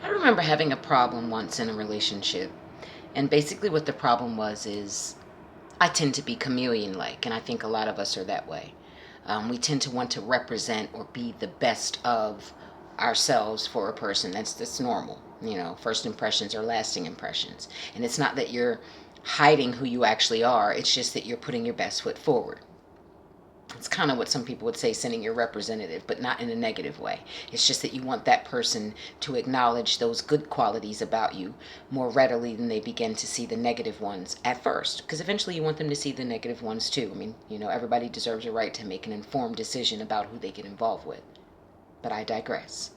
I remember having a problem once in a relationship. And basically, what the problem was is I tend to be chameleon like, and I think a lot of us are that way. We tend to want to represent or be the best of ourselves for a person. That's normal. First impressions are lasting impressions. And it's not that you're hiding who you actually are, it's just that you're putting your best foot forward. It's kind of what some people would say sending your representative, but not in a negative way. It's just that you want that person to acknowledge those good qualities about you more readily than they begin to see the negative ones at first, because eventually you want them to see the negative ones too. I mean, everybody deserves a right to make an informed decision about who they get involved with. But I digress.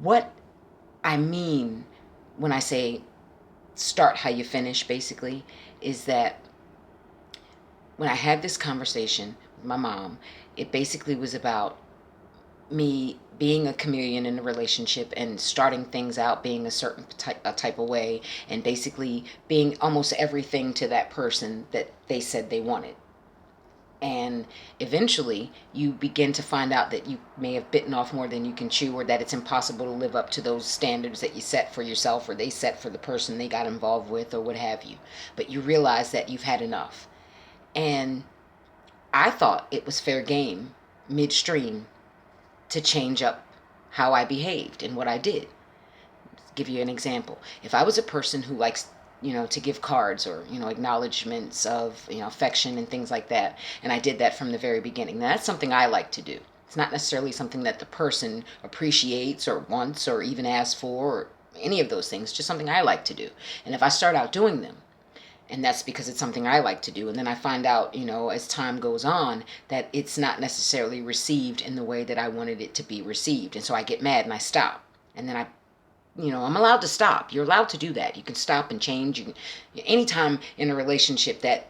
What I mean when I say start how you finish, basically, is that when I had this conversation with my mom, it basically was about me being a chameleon in a relationship and starting things out being a certain type of way, and basically being almost everything to that person that they said they wanted. And eventually you begin to find out that you may have bitten off more than you can chew, or that it's impossible to live up to those standards that you set for yourself or they set for the person they got involved with or what have you. But you realize that you've had enough. And I thought it was fair game midstream to change up how I behaved and what I did. Give you an example. If I was a person who likes, to give cards or, acknowledgments of, affection and things like that, and I did that from the very beginning, now that's something I like to do. It's not necessarily something that the person appreciates or wants or even asks for or any of those things, just something I like to do. And if I start out doing them, and that's because it's something I like to do. And then I find out, as time goes on, that it's not necessarily received in the way that I wanted it to be received. And so I get mad and I stop. And then I'm allowed to stop. You're allowed to do that. You can stop and change. Anytime in a relationship that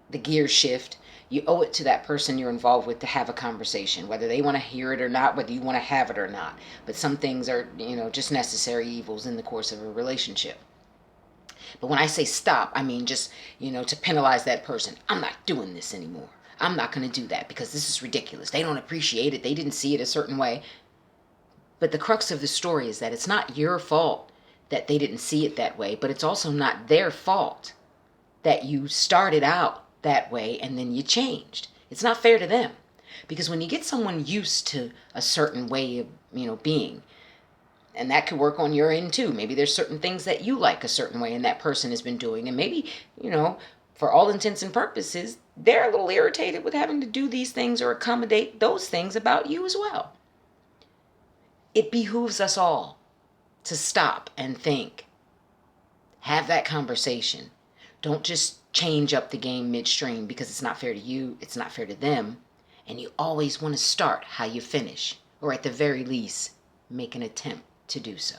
the gears shift, you owe it to that person you're involved with to have a conversation, whether they want to hear it or not, whether you want to have it or not. But some things are, just necessary evils in the course of a relationship. But when I say stop, I mean just, to penalize that person. I'm not doing this anymore. I'm not going to do that because this is ridiculous. They don't appreciate it. They didn't see it a certain way. But the crux of the story is that it's not your fault that they didn't see it that way, but it's also not their fault that you started out that way and then you changed. It's not fair to them. Because when you get someone used to a certain way of, being, and that could work on your end too. Maybe there's certain things that you like a certain way and that person has been doing. And maybe, for all intents and purposes, they're a little irritated with having to do these things or accommodate those things about you as well. It behooves us all to stop and think. Have that conversation. Don't just change up the game midstream because it's not fair to you, it's not fair to them. And you always want to start how you finish, or at the very least, make an attempt to do so.